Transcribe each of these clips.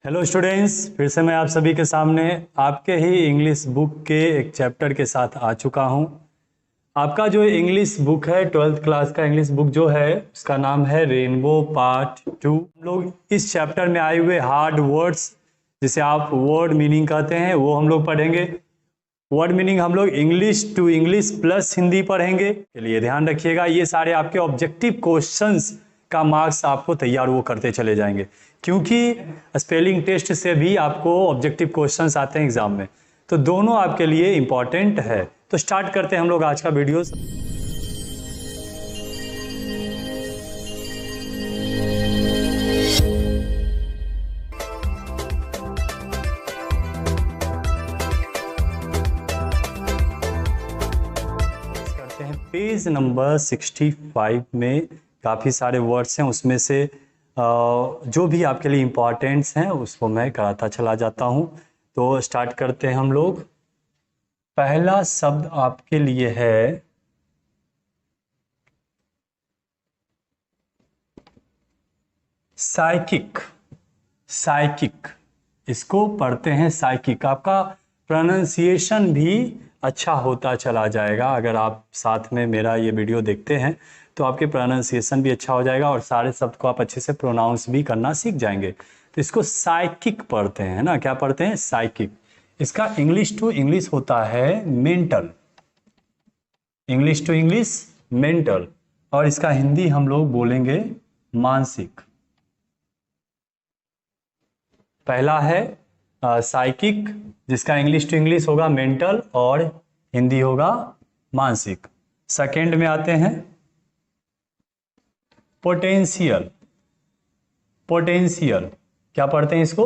Hello students, फिर से मैं आप सभी के सामने आपके ही इंग्लिश बुक के एक चैप्टर के साथ आ चुका हूं। आपका जो इंग्लिश बुक है, 12th क्लास का इंग्लिश बुक जो है, उसका नाम है रेनबो पार्ट 2। हम लोग इस चैप्टर में आए हुए हार्ड वर्ड्स, जिसे आप वर्ड मीनिंग कहते हैं, वो हम लोग पढ़ेंगे। वर्ड मीनिंग हम लोग English to English plus Hindi पढ़ेंगे। के लिए ध्यान रखिएगा, ये सारे आपके ऑब्जेक्टिव क्वेश्चंस का मार्क्स आपको तैयार वो करते चले जाएंगे, क्योंकि स्पेलिंग टेस्ट से भी आपको ऑब्जेक्टिव क्वेश्चंस आते हैं एग्जाम में, तो दोनों आपके लिए इंपॉर्टेंट है। तो स्टार्ट करते हैं हम लोग आज का वीडियो। करते हैं पेज नंबर 65 में काफ़ी सारे वर्ड्स हैं, उसमें से जो भी आपके लिए इम्पॉर्टेंट्स हैं उसको मैं कराता चला जाता हूं। तो स्टार्ट करते हैं हम लोग। पहला शब्द आपके लिए है साइकिक। साइकिक, इसको पढ़ते हैं साइकिक। आपका प्रोनाउंसिएशन भी अच्छा होता चला जाएगा अगर आप साथ में मेरा ये वीडियो देखते हैं, तो आपके प्रोनाउंसिएशन भी अच्छा हो जाएगा और सारे शब्द को आप अच्छे से प्रोनाउंस भी करना सीख जाएंगे। तो इसको साइकिक पढ़ते हैं ना, क्या पढ़ते हैं? साइकिक। इसका इंग्लिश टू इंग्लिश होता है mental. English to English mental, और इसका हिंदी हम लोग बोलेंगे मानसिक। पहला है साइकिक, जिसका इंग्लिश टू इंग्लिश होगा मेंटल और हिंदी होगा मानसिक। सेकेंड में आते हैं पोटेंशियल। पोटेंशियल, क्या पढ़ते हैं इसको?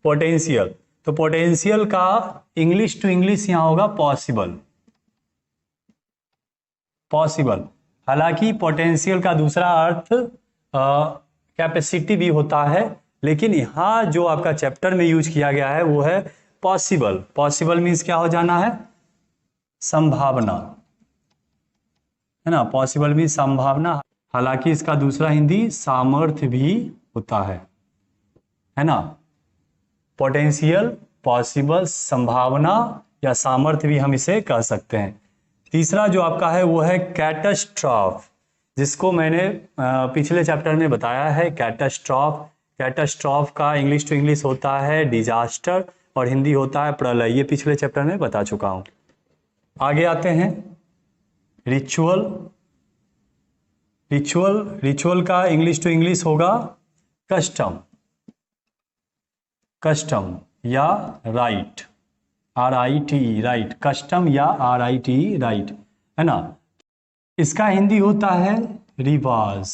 पोटेंशियल। तो पोटेंशियल का इंग्लिश टू इंग्लिश यहां होगा पॉसिबल। पॉसिबल। हालांकि पोटेंशियल का दूसरा अर्थ कैपेसिटी भी होता है, लेकिन यहां जो आपका चैप्टर में यूज किया गया है वो है पॉसिबल। पॉसिबल मीन्स क्या हो जाना है? संभावना, है ना। पॉसिबल मीन्स संभावना। हालांकि इसका दूसरा हिंदी सामर्थ्य भी होता है ना। पोटेंशियल, पॉसिबल, संभावना या सामर्थ्य भी हम इसे कह सकते हैं। तीसरा जो आपका है वो है कैटास्ट्रॉफ, जिसको मैंने पिछले चैप्टर में बताया है। कैटास्ट्रॉफ, कैटास्ट्रॉफ का इंग्लिश टू इंग्लिश होता है डिजास्टर और हिंदी होता है प्रलय। ये पिछले चैप्टर में बता चुका हूं। आगे आते हैं रिचुअल। रिचुअल, रिचुअल का इंग्लिश टू इंग्लिश होगा कस्टम। कस्टम या राइट, RITE, राइट। कस्टम या RITE, राइट, है ना। इसका हिंदी होता है रिवाज।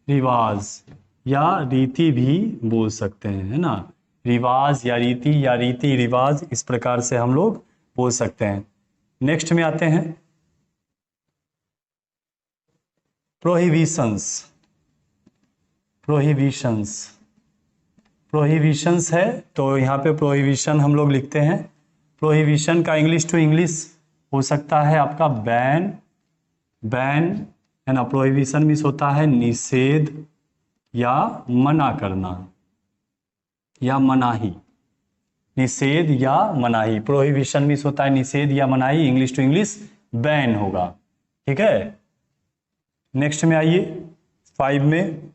रिवाज या रीति भी बोल सकते हैं, है ना। रिवाज या रीति रिवाज, इस प्रकार से हम लोग बोल सकते हैं। नेक्स्ट में आते हैं प्रोहिबिशंस। प्रोहिबिशंस, प्रोहिबिशंस है तो यहाँ पे प्रोहिबिशन हम लोग लिखते हैं। प्रोहिबिशन का इंग्लिश टू इंग्लिश हो सकता है आपका बैन। बैन, है ना। प्रोहिबिशन मीन्स होता है निषेध या मना करना या मनाही। निषेध या मनाही। प्रोहिबिशन मीन्स होता है निषेध या मनाही। इंग्लिश टू इंग्लिश बैन होगा, ठीक है। नेक्स्ट में आइए 5 में।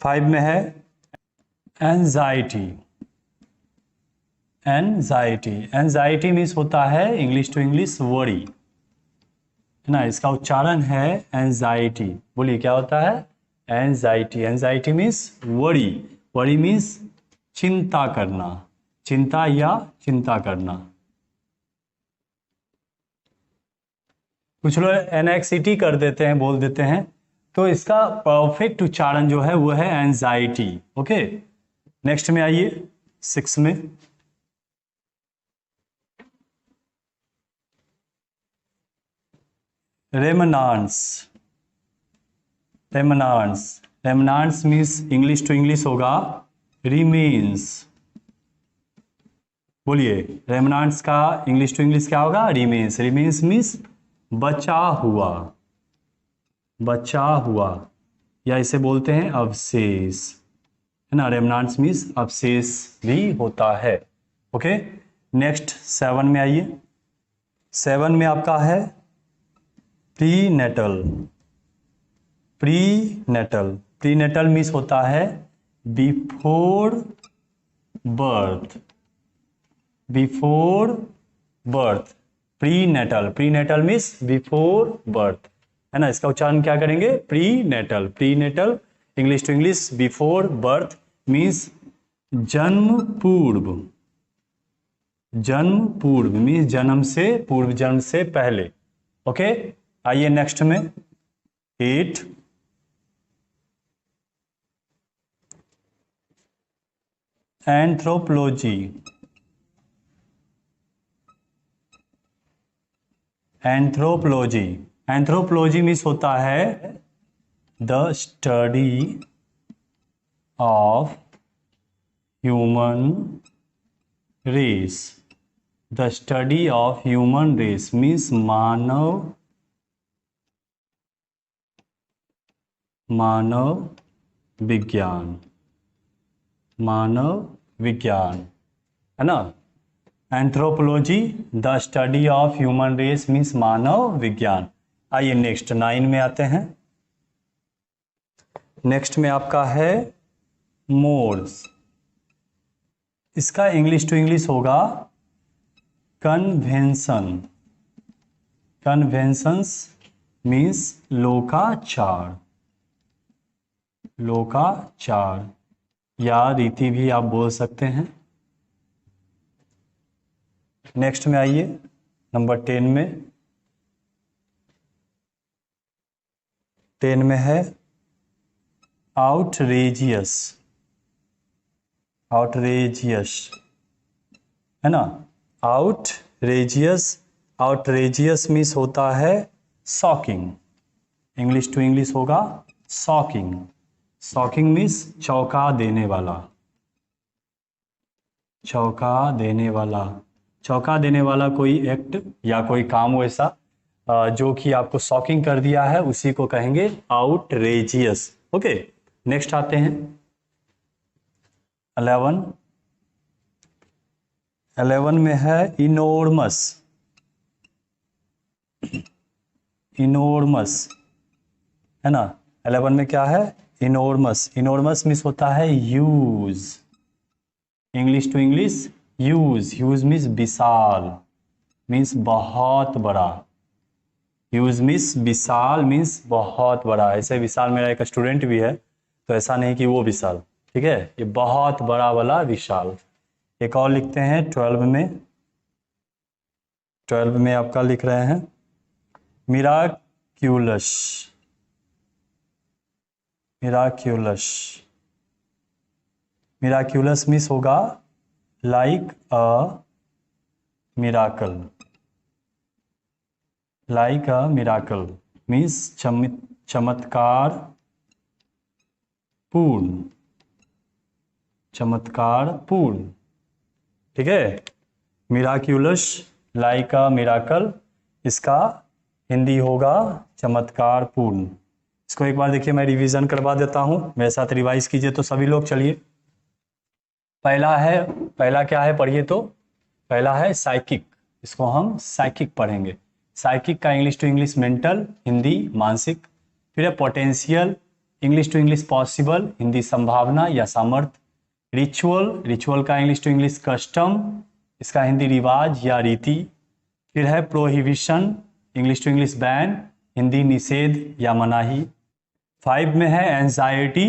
5 में है एंजाइटी। एंजाइटी, एंजाइटी मीन्स होता है इंग्लिश टू इंग्लिश वरी, है ना। इसका उच्चारण है एंजाइटी। बोलिए क्या होता है? Anxiety. Anxiety means worry. Worry means चिंता करना, चिंता या चिंता करना। कुछ लोग एनेक्सिटी कर देते हैं, बोल देते हैं, तो इसका परफेक्ट उच्चारण जो है वो है एंजाइटी। ओके। नेक्स्ट में आइए 6 में। रेमनांस। रेमनांस, रेमनांस मीन्स इंग्लिश टू इंग्लिश होगा रिमेन्स। बोलिए रेमनांस का इंग्लिश टू इंग्लिश क्या होगा? रिमेन्स। रिमेन्स मीन्स बचा हुआ। बचा हुआ, या इसे बोलते हैं अवशेष, है ना, रेमनांट्स मीन्स अवशेष भी होता है। ओके, नेक्स्ट 7 में आइए। 7 में आपका है प्रीनेटल। प्रीनेटल, प्रीनेटल मीन्स होता है before birth, before birth. Prenatal, prenatal means before birth, है ना। इसका उच्चारण क्या करेंगे, prenatal. Prenatal English to English, before birth means जन्म पूर्व। जन्म पूर्व मीन्स जन्म से, पूर्व जन्म से पहले। ओके, आइए नेक्स्ट में 8। एंथ्रोपोलॉजी। एंथ्रोपोलॉजी, एंथ्रोपोलॉजी मीन्स होता है the study of human race. The study of human race means मानव, मानव विज्ञान, मानव विज्ञान, है ना। Anthropology the study of human race means मानव विज्ञान। आइए नेक्स्ट 9 में आते हैं। नेक्स्ट में आपका है मोर्स। इसका इंग्लिश टू इंग्लिश होगा कन्वेंशन। कन्वेंशंस मीन्स लोकाचार, लोकाचार या रीति भी आप बोल सकते हैं। नेक्स्ट में आइए नंबर 10 में। 10 में है आउटरेजियस। आउटरेजियस, है ना। आउटरेजियस, आउटरेजियस मीन्स होता है शॉकिंग। इंग्लिश टू इंग्लिश होगा शॉकिंग। शॉकिंग मीन्स चौंका देने वाला, चौंका देने वाला। चौंका देने वाला कोई एक्ट या कोई काम वैसा जो कि आपको शॉकिंग कर दिया है, उसी को कहेंगे आउटरेजियस। ओके, नेक्स्ट आते हैं 11। 11 में है इनोर्मस। इनोर्मस, है ना। 11 में क्या है, इनोर्मस। इनोर्मस मीन्स होता है huge. English to English huge. Huge means विशाल, मीन्स बहुत बड़ा। ह्यूज मीन्स विशाल, मीन्स बहुत बड़ा। ऐसे विशाल मेरा एक स्टूडेंट भी है, तो ऐसा नहीं कि वो विशाल, ठीक है, ये बहुत बड़ा वाला विशाल। एक और लिखते हैं 12 में। 12 में आपका लिख रहे हैं मिराक्यूलस। मिराक्यूलस, मिराक्यूलस मीन्स होगा like a miracle. Like a miracle means चमत्कार पूर्ण, चमत्कार पूर्ण, ठीक है। मिराक्यूलस, लाइक अ मिराकल, इसका हिंदी होगा चमत्कार पूर्ण। इसको एक बार देखिए, मैं रिवीजन करवा देता हूँ, मेरे साथ रिवाइज कीजिए तो सभी लोग। चलिए, पहला क्या है पढ़िए तो। पहला है साइकिक, इसको हम साइकिक पढ़ेंगे। साइकिक का English to English mental, Hindi मानसिक। फिर है potential, English to English possible, Hindi संभावना या सामर्थ्य। रिचुअल, रिचुअल का इंग्लिश टू इंग्लिश कस्टम, इसका हिंदी रिवाज या रीति। फिर है prohibition, English to English ban, Hindi निषेध या मनाही। 5 में है एंजाइटी,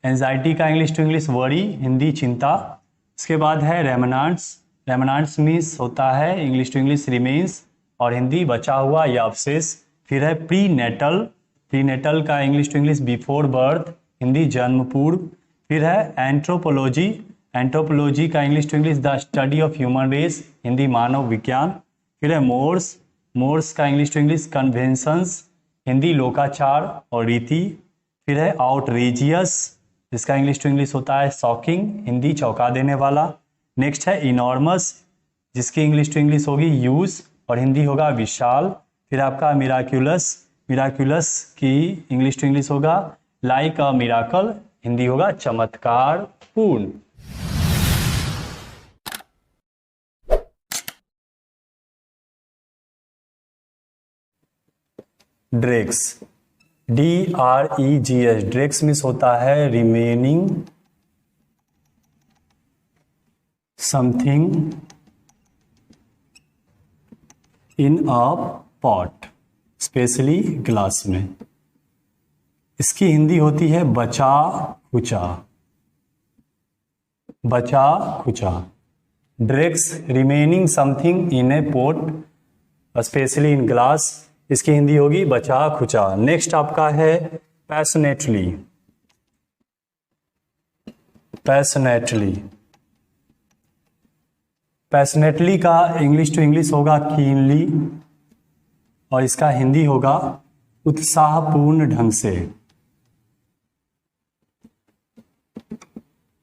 एंजाइटी का English to English worry, Hindi चिंता। इसके बाद है रेमनांट्स, रेमनांट्स मीन्स होता है इंग्लिश टू इंग्लिश रिमेन्स और हिंदी बचा हुआ या अवशेष। फिर है प्री नेटल, प्री नेटल का English to English before birth, Hindi जन्म पूर्व। फिर है एंथ्रोपोलॉजी, एंथ्रोपोलॉजी का English to English the study of human race, Hindi मानव विज्ञान। फिर है मोर्स, मोर्स का English to English conventions, Hindi लोकाचार और रीति। फिर है आउटरेजियस, जिसका इंग्लिश टू इंग्लिश होता है शॉकिंग, हिंदी चौंका देने वाला। नेक्स्ट है इनॉर्मस, जिसकी इंग्लिश टू इंग्लिश होगी यूज और हिंदी होगा विशाल। फिर आपका मिराक्यूलस, मिराक्यूलस की इंग्लिश टू इंग्लिश होगा लाइक अ मिराकल, हिंदी होगा चमत्कार पूर्ण। ड्रेक्स, DREGS, ड्रेक्स मीन्स होता है remaining something in a pot, specially glass में। इसकी हिंदी होती है बचा खुचा, बचा खुचा। Dregs remaining something in a pot specially in glass, इसकी हिंदी होगी बचा खुचा। नेक्स्ट आपका है पैशनेटली, पैशनेटली। पैशनेटली का इंग्लिश टू इंग्लिश होगा कीनली, और इसका हिंदी होगा उत्साहपूर्ण ढंग से,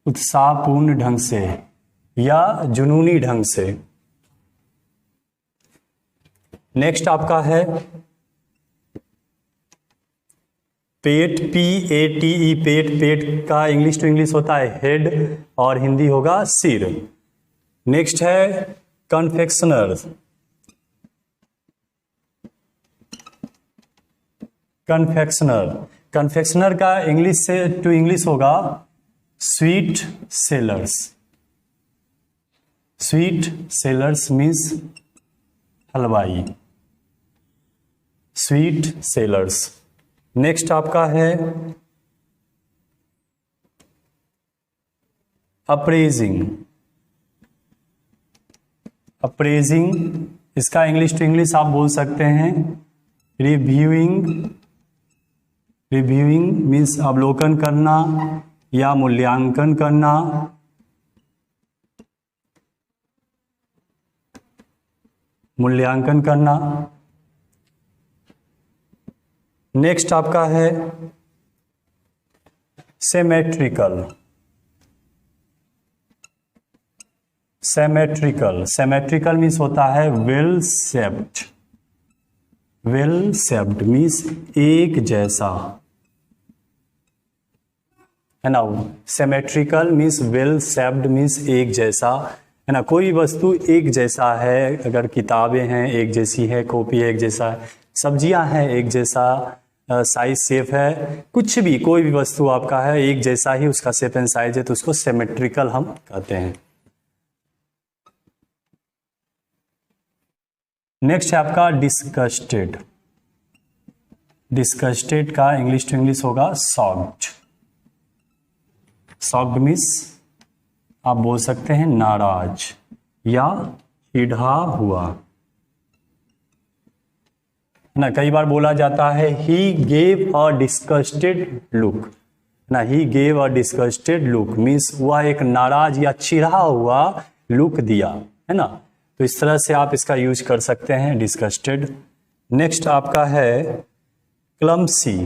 उत्साहपूर्ण ढंग से या जुनूनी ढंग से। नेक्स्ट आपका है पेट, PATE, पेट। पेट का इंग्लिश टू इंग्लिश होता है हेड, और हिंदी होगा सिर। नेक्स्ट है कन्फेक्शनर, कन्फेक्शनर। कन्फेक्शनर का इंग्लिश से टू इंग्लिश होगा sweet sellers, sweet sellers means हलवाई, स्वीट सेलर्स। नेक्स्ट आपका है अप्रेजिंग, अप्रेजिंग। इसका इंग्लिश टू इंग्लिश आप बोल सकते हैं रिव्यूइंग, रिव्यूइंग मीन्स अवलोकन करना या मूल्यांकन करना। मूल्यांकन करना। नेक्स्ट आपका है सेमेट्रिकल, सेमेट्रिकल। सेमेट्रिकल मीन्स होता है well shaped, well shaped means एक जैसा, है ना। Symmetrical means well shaped means एक जैसा, है ना। कोई वस्तु एक जैसा है, अगर किताबें हैं एक जैसी है, कॉपी है एक जैसा है, सब्जियां हैं एक जैसा साइज शेप है, कुछ भी कोई भी वस्तु आपका है एक जैसा ही उसका शेप एंड साइज है, तो उसको सेमेट्रिकल हम कहते हैं। नेक्स्ट है आपका डिस्गस्टेड। डिस्गस्टेड का इंग्लिश टू इंग्लिश होगा शॉक्ड। शॉक्ड मीन्स आप बोल सकते हैं नाराज या चिढ़ा हुआ, ना। कई बार बोला जाता है he gave a disgusted look, ना। He gave a disgusted look means वह एक नाराज या चिढ़ा हुआ लुक दिया, है ना। तो इस तरह से आप इसका यूज कर सकते हैं डिस्गस्टेड। नेक्स्ट आपका है clumsy.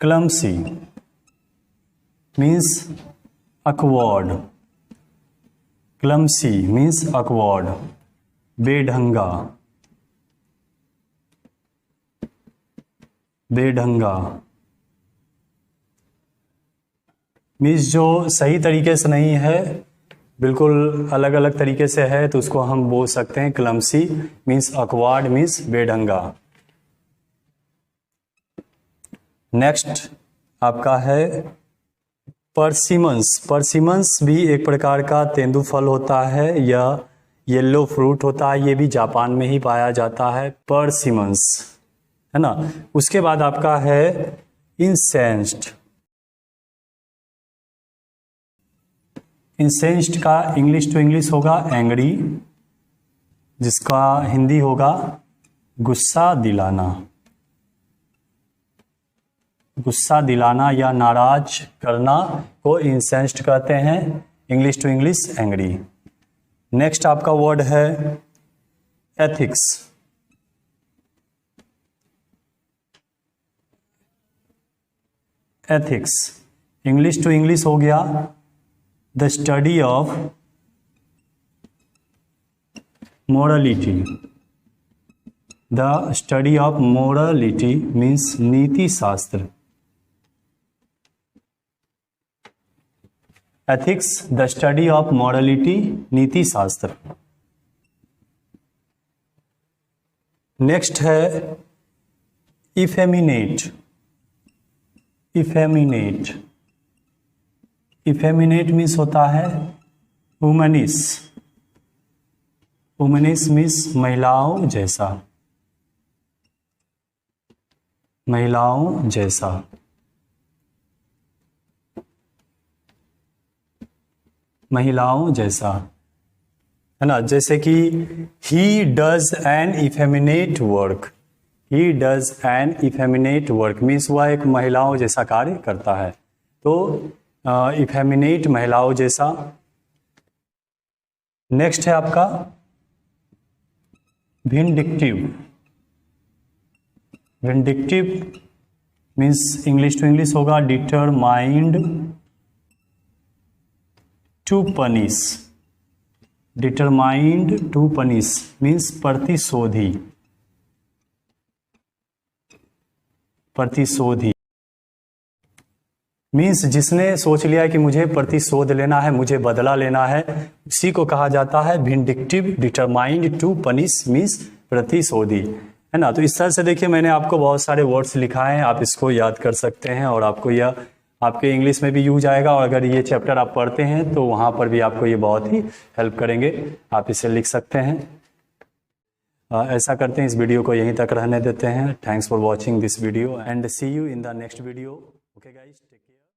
Clumsy means awkward, clumsy means awkward, बेढंगा, बेढंगा मीन्स जो सही तरीके से नहीं है, बिल्कुल अलग अलग तरीके से है, तो उसको हम बोल सकते हैं क्लम्सी मीन्स अकवर्ड मीन्स बेढंगा। नेक्स्ट आपका है परसिमंस। परसिमंस भी एक प्रकार का तेंदुफल होता है या येलो फ्रूट होता है, ये भी जापान में ही पाया जाता है, परसिमंस, है ना। उसके बाद आपका है इंसेंस्ड। इंसेंस्ड का इंग्लिश टू इंग्लिश होगा एंग्री, जिसका हिंदी होगा गुस्सा दिलाना, गुस्सा दिलाना या नाराज करना को इंसेंस्ड कहते हैं, English to English angry. Next आपका वर्ड है ethics. Ethics English to English हो गया the study of morality. The study of morality means नीति शास्त्र। Ethics the study of morality, नीति शास्त्र। नेक्स्ट है इफेमिनेट। इफेमिनेट, इफेमिनेट मीन्स होता है वुमनिस। वुमनिस मीन्स महिलाओं जैसा, महिलाओं जैसा। महिलाओं जैसा, है ना। जैसे कि he does an effeminate work. He does an effeminate work means वह एक महिलाओं जैसा कार्य करता है। तो इफेमिनेट, महिलाओं जैसा। नेक्स्ट है आपका vindictive. Vindictive means English to English होगा determined to punish. Determined to punish means प्रतिशोधी। प्रतिशोधी मीन्स जिसने सोच लिया है कि मुझे प्रतिशोध लेना है, मुझे बदला लेना है, उसी को कहा जाता है vindictive. Determined to punish means प्रतिशोधी, है ना। तो इस तरह से देखिए मैंने आपको बहुत सारे वर्ड्स लिखाए हैं, आप इसको याद कर सकते हैं और आपको यह आपके इंग्लिश में भी यूज आएगा। और अगर ये चैप्टर आप पढ़ते हैं तो वहाँ पर भी आपको ये बहुत ही हेल्प करेंगे, आप इसे लिख सकते हैं। ऐसा करते हैं, इस वीडियो को यहीं तक रहने देते हैं। Thanks for watching this video and see you in the next video. Okay guys.